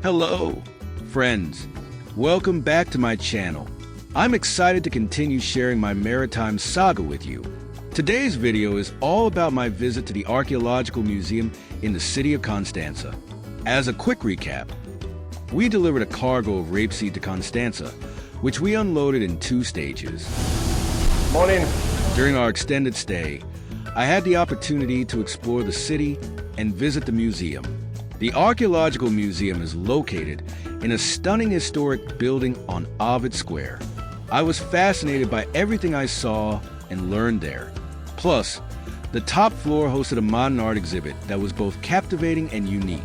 Hello, friends. Welcome back to my channel. I'm excited to continue sharing my maritime saga with you. Today's video is all about my visit to the Archaeological Museum in the city of Constanța. As a quick recap, we delivered a cargo of rapeseed to Constanța, which we unloaded in 2 stages. Morning. During our extended stay, I had the opportunity to explore the city and visit the museum. The Archaeological Museum is located in a stunning historic building on Ovid Square. I was fascinated by everything I saw and learned there. Plus, the top floor hosted a modern art exhibit that was both captivating and unique.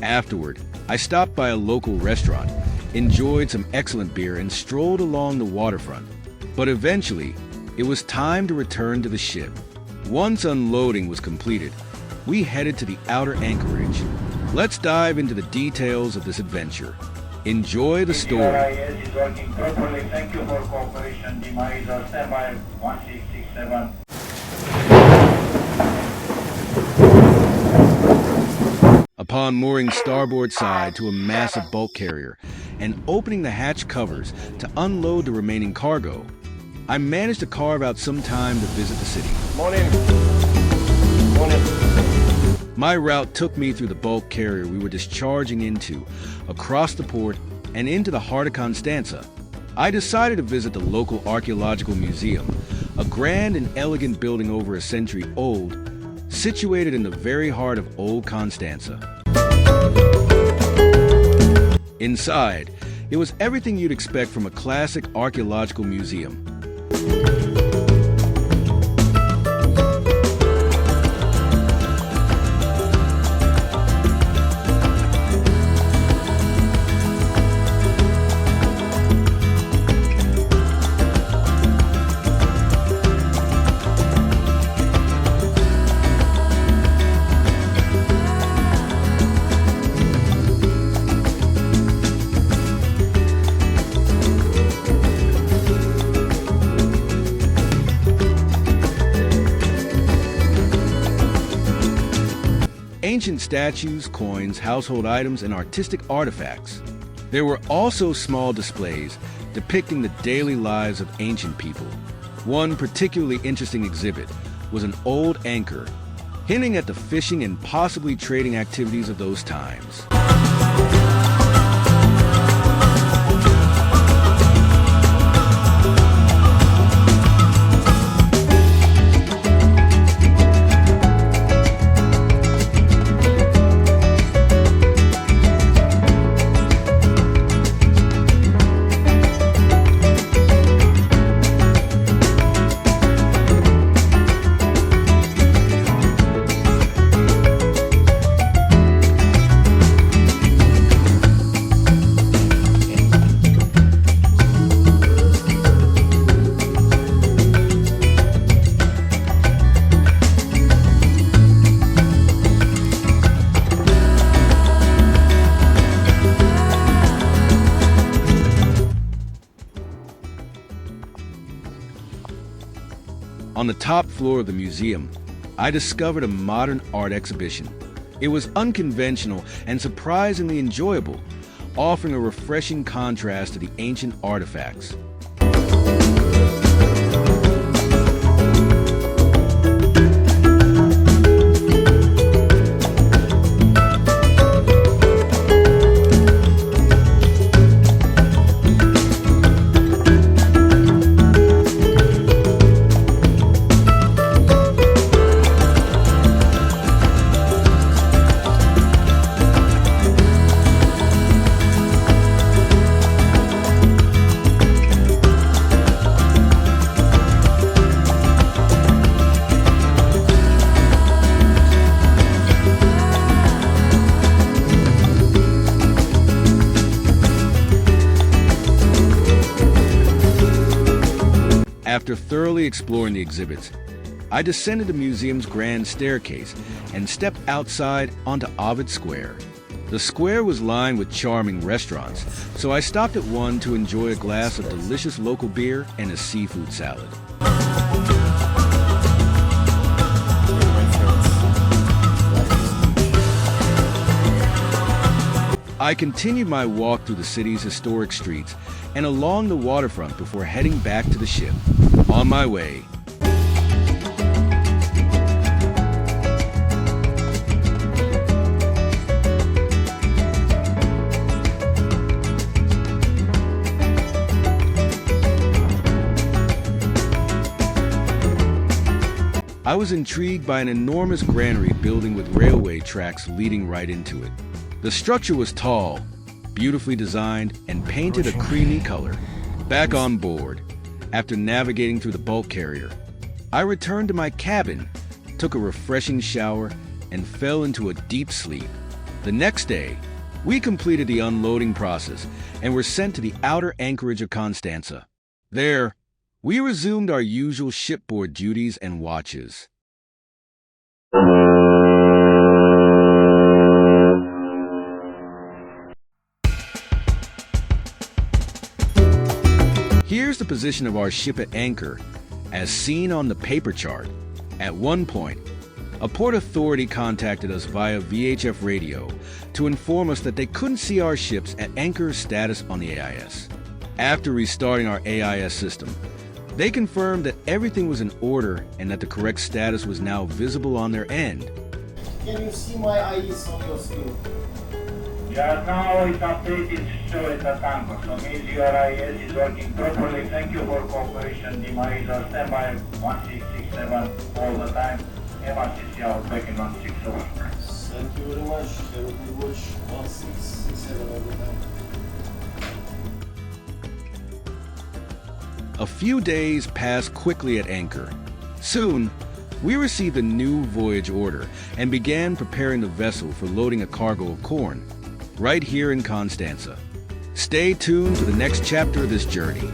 Afterward, I stopped by a local restaurant, enjoyed some excellent beer, and strolled along the waterfront. But eventually, it was time to return to the ship. Once unloading was completed, we headed to the outer anchorage. Let's dive into the details of this adventure. Enjoy the story. Is working properly. Thank you for cooperation. Demise are standby 1667. Upon mooring starboard side to a massive bulk carrier and opening the hatch covers to unload the remaining cargo, I managed to carve out some time to visit the city. Morning. Morning. My route took me through the bulk carrier we were discharging into, across the port, and into the heart of Constanța. I decided to visit the local Archaeological Museum, a grand and elegant building over a century old, situated in the very heart of old Constanța. Inside, it was everything you'd expect from a classic archaeological museum. Ancient statues, coins, household items, and artistic artifacts. There were also small displays depicting the daily lives of ancient people. One particularly interesting exhibit was an old anchor, hinting at the fishing and possibly trading activities of those times. On the top floor of the museum, I discovered a modern art exhibition. It was unconventional and surprisingly enjoyable, offering a refreshing contrast to the ancient artifacts. After thoroughly exploring the exhibits, I descended the museum's grand staircase and stepped outside onto Ovid Square. The square was lined with charming restaurants, so I stopped at one to enjoy a glass of delicious local beer and a seafood salad. I continued my walk through the city's historic streets and along the waterfront before heading back to the ship. On my way, I was intrigued by an enormous granary building with railway tracks leading right into it. The structure was tall, beautifully designed, and painted a creamy color. Back on board, after navigating through the bulk carrier, I returned to my cabin, took a refreshing shower, and fell into a deep sleep. The next day, we completed the unloading process and were sent to the outer anchorage of Constanța. There, we resumed our usual shipboard duties and watches. Here's the position of our ship at anchor, as seen on the paper chart. At one point, a port authority contacted us via VHF radio to inform us that they couldn't see our ships at anchor status on the AIS. After restarting our AIS system, they confirmed that everything was in order and that the correct status was now visible on their end. Can you see my IS on your screen? Yeah, now it's updated, show it at anchor, so means your IS is working properly. Thank you for cooperation. DMIs are standby 1667 all the time. MRCC out back in 160. Thank you very much. Have a good watch. 1667 all the time. A few days passed quickly at anchor. Soon, we received a new voyage order and began preparing the vessel for loading a cargo of corn, right here in Constanța. Stay tuned for the next chapter of this journey.